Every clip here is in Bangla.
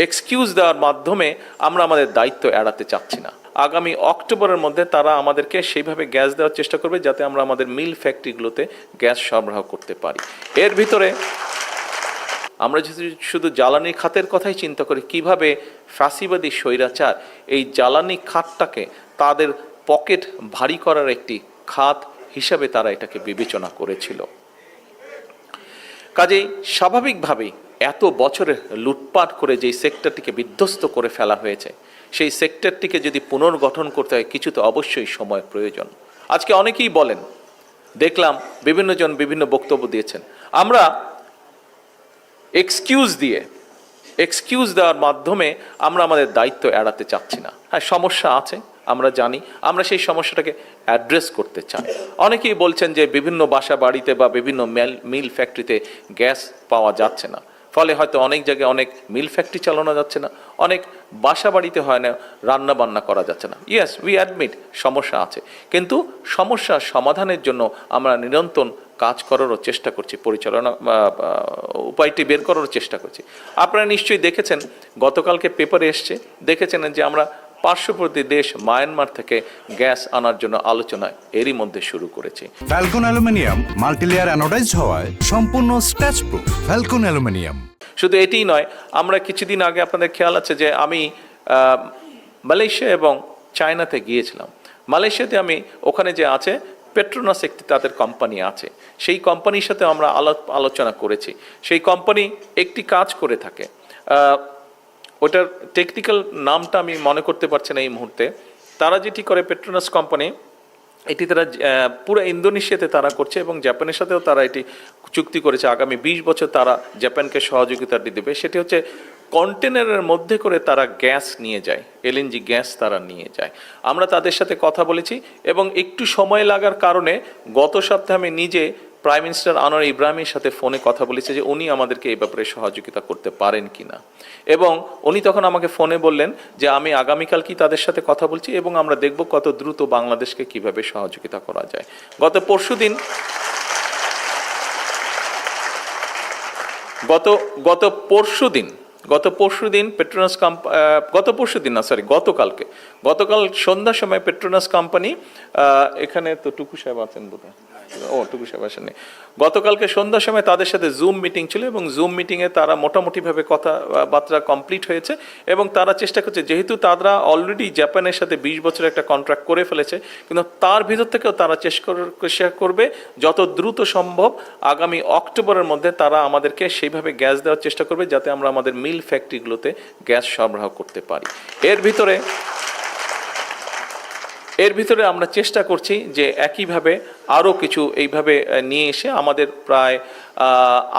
এক্সকিউজ দেওয়ার মাধ্যমে আমরা আমাদের দায়িত্ব এড়াতে চাচ্ছি না। আগামী অক্টোবরের মধ্যে তারা আমাদেরকে সেইভাবে গ্যাস দেওয়ার চেষ্টা করবে যাতে আমরা আমাদের মিল ফ্যাক্টরিগুলোতে গ্যাস সরবরাহ করতে পারি। এর ভিতরে আমরা যদি শুধু জ্বালানি খাতের কথাই চিন্তা করি, কিভাবে ফ্যাসিবাদী স্বৈরাচার এই জ্বালানি খাতটাকে তাদের পকেট ভারী করার একটি খাত হিসাবে তারা এটাকে বিবেচনা করেছিল। কাজেই স্বাভাবিকভাবেই এত বছরের লুটপাট করে যেই সেক্টরটিকে বিধ্বস্ত করে ফেলা হয়েছে, সেই সেক্টরটিকে যদি পুনর্গঠন করতে হয় কিছু তো অবশ্যই সময় প্রয়োজন। আজকে অনেকেই বলেন, দেখলাম বিভিন্ন জন বিভিন্ন বক্তব্য দিয়েছেন, আমরা এক্সকিউজ দেওয়ার মাধ্যমে আমরা আমাদের দায়িত্ব এড়াতে চাচ্ছি না। হ্যাঁ, সমস্যা আছে, আমরা জানি, আমরা সেই সমস্যাটাকে অ্যাড্রেস করতে চাই। অনেকেই বলছেন যে বিভিন্ন বাসা বাড়িতে বা বিভিন্ন মিল ফ্যাক্টরিতে গ্যাস পাওয়া যাচ্ছে না, ফলে হয়তো অনেক জায়গায় অনেক মিল ফ্যাক্টরি চালানো যাচ্ছে না, অনেক বাসা বাড়িতে হয় না, রান্না বান্না করা যাচ্ছে না। ইয়েস, উই অ্যাডমিট সমস্যা আছে, কিন্তু সমস্যার সমাধানের জন্য আমরা নিরন্তর কাজ করারও চেষ্টা করছি, পরিচালনা উপায়টি বের করারও চেষ্টা করছি। আপনারা নিশ্চয়ই দেখেছেন, গতকালকে পেপারে এসছে, দেখেছেন যে আমরা পার্শ্ববর্তী দেশ মায়ানমার থেকে গ্যাস আনার জন্য আলোচনা এরই মধ্যে শুরু করেছি। ফ্যালকন অ্যালুমিনিয়াম মাল্টিলেয়ার অ্যানোডাইজড হওয়ায় সম্পূর্ণ স্ক্র্যাচ প্রুফ। Falcon aluminium. শুধু এটিই নয়, আমরা কিছুদিন আগে আপনাদের খেয়াল আছে যে আমি মালয়েশিয়া এবং চায়নাতে গিয়েছিলাম। মালয়েশিয়াতে আমি ওখানে যে আছে পেট্রোনাস একটি তাদের কোম্পানি আছে, সেই কোম্পানির সাথে আমরা আলোচনা করেছি। সেই কোম্পানি একটি কাজ করে থাকে, ওটার টেকনিক্যাল নামটা আমি মনে করতে পারছি না এই মুহূর্তে। তারা যেটি করে, পেট্রোনাস কোম্পানি, এটি তারা পুরো ইন্দোনেশিয়াতে তারা করছে এবং জাপানের সাথেও তারা এটি চুক্তি করেছে, আগামী 20 বছর তারা জাপানকে সহযোগিতা দেবে। সেটি হচ্ছে কন্টেনারের মধ্যে করে তারা গ্যাস নিয়ে যায়, এলএনজি গ্যাস তারা নিয়ে যায়। আমরা তাদের সাথে কথা বলেছি এবং একটু সময় লাগার কারণে গত সপ্তাহে আমি নিজে প্রাইম মিনিস্টার আনোয়ার ইব্রাহিমের সাথে ফোনে কথা বলেছে যে উনি আমাদেরকে এই ব্যাপারে সহযোগিতা করতে পারেন কিনা, এবং উনি তখন আমাকে ফোনে বললেন যে আমি আগামীকাল কি তাদের সাথে কথা বলছি এবং আমরা দেখব কত দ্রুত বাংলাদেশকে কিভাবে সহযোগিতা করা যায়। গত পরশুদিন পেট্রোনাস গতকাল সন্ধ্যার সময় পেট্রোনাস কোম্পানি, এখানে তো টুকু সাহেব আছেন বোধহয়, টুকু সাহেব আসেননি, গতকালকে সন্ধ্যার সময় তাদের সাথে জুম মিটিং ছিল এবং জুম মিটিংয়ে তারা মোটামুটিভাবে কথাবার্তা কমপ্লিট হয়েছে এবং তারা চেষ্টা করছে, যেহেতু তারা অলরেডি জাপানের সাথে 20 বছরের একটা কন্ট্রাক্ট করে ফেলেছে, কিন্তু তার ভিতর থেকেও তারা চেষ্টা করবে যত দ্রুত সম্ভব আগামী অক্টোবরের মধ্যে তারা আমাদেরকে সেইভাবে গ্যাস দেওয়ার চেষ্টা করবে যাতে আমরা আমাদের মিল ফ্যাক্টরিগুলোতে গ্যাস সরবরাহ করতে পারি। এর ভিতরে আমরা চেষ্টা করছি যে একইভাবে আরও কিছু এইভাবে নিয়ে এসে আমাদের প্রায়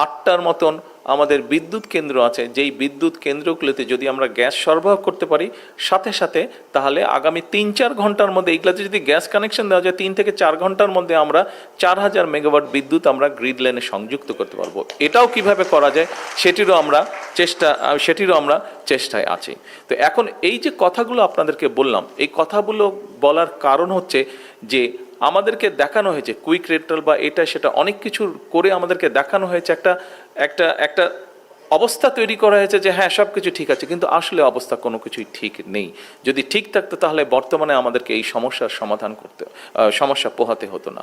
8টার মতন আমাদের বিদ্যুৎ কেন্দ্র আছে, যেই বিদ্যুৎ কেন্দ্রগুলোতে যদি আমরা গ্যাস সরবরাহ করতে পারি সাথে সাথে, তাহলে আগামী 3-4 ঘন্টার মধ্যে এইগুলোতে যদি গ্যাস কানেকশন দেওয়া যায় 3 থেকে 4 ঘন্টার মধ্যে আমরা 4000 মেগাওয়াট বিদ্যুৎ আমরা গ্রিড লাইনে সংযুক্ত করতে পারবো। এটাও কিভাবে করা যায় সেটিরও আমরা চেষ্টায় আছি। তো এখন এই যে কথাগুলো আপনাদেরকে বললাম, এই কথাগুলো বলার কারণ হচ্ছে যে আমাদেরকে দেখানো হয়েছে কুইক রেটাল বা এটা সেটা অনেক কিছু করে আমাদেরকে দেখানো হয়েছে, একটা অবস্থা তৈরি করা হয়েছে যে হ্যাঁ সব কিছু ঠিক আছে, কিন্তু আসলে অবস্থা কোনো কিছুই ঠিক নেই। যদি ঠিক থাকতো তাহলে বর্তমানে আমাদেরকে এই সমস্যা পোহাতে হতো না।